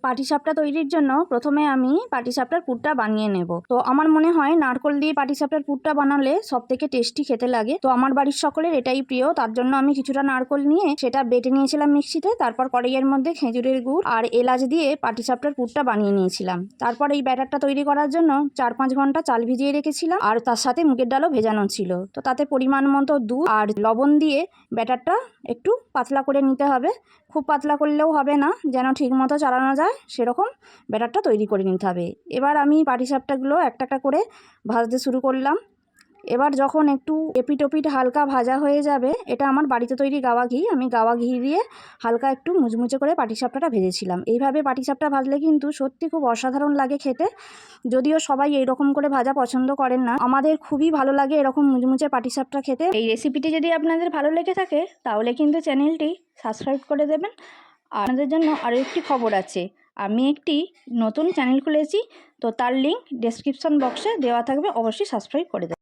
পাটিসাপটা তৈরির জন্য প্রথমে আমি পাটিসাপটার পুরটা বানিয়ে নেব। তো আমার মনে হয় নারকোল দিয়ে পাটিসাপটার পুরটা বানালে সবথেকে টেস্টি খেতে লাগে। তো আমার বাড়ির সকলের এটাই প্রিয়, তার জন্য আমি কিছুটা নারকোল নিয়ে সেটা বেটে নিয়েছিলাম মিক্সিতে। তারপর কড়াইয়ের মধ্যে খেজুরের গুড় আর এলাচ দিয়ে পাটিসাপটার পুরটা বানিয়ে নিয়েছিলাম। তারপর এই ব্যাটারটা তৈরি করার জন্য 4-5 ঘন্টা চাল ভিজিয়ে রেখেছিলাম, আর তার সাথে মুগের ডালও ভেজানো ছিল। তো তাতে পরিমাণ মতো দুধ আর লবণ দিয়ে ব্যাটারটা একটু পাতলা করে নিতে হবে। খুব পাতলা করলেও হবে না, যেন ঠিক মতো চালানো যায় সেরকম ব্যাটারটা তৈরি করে নিতে হবে। এবার আমি পাটিসাপটাগুলো একটা একটা করে ভাজতে শুরু করলাম। এবার যখন একটু এপিট ওপিট হালকা ভাজা হয়ে যাবে, এটা আমার বাড়িতে তৈরি গাওয়া ঘি, আমি গাওয়া ঘি দিয়ে হালকা একটু মুচমুচে করে পাটিসাপটাটা ভেজেছিলাম। এইভাবে পাটিসাপটা ভাজলে কিন্তু সত্যি খুব অসাধারণ লাগে খেতে। যদিও সবাই এইরকম করে ভাজা পছন্দ করেন না, আমাদের খুবই ভালো লাগে এরকম মুচমুচে পাটিসাপটা খেতে। এই রেসিপিটি যদি আপনাদের ভালো লেগে থাকে তাহলে কিন্তু চ্যানেলটি সাবস্ক্রাইব করে দেবেন। আর আপনাদের জন্য আরও একটি খবর আছে, আমি একটি নতুন চ্যানেল খুলেছি, তো তার লিঙ্ক ডেসক্রিপশন বক্সে দেওয়া থাকবে, অবশ্যই সাবস্ক্রাইব করে দেবেন।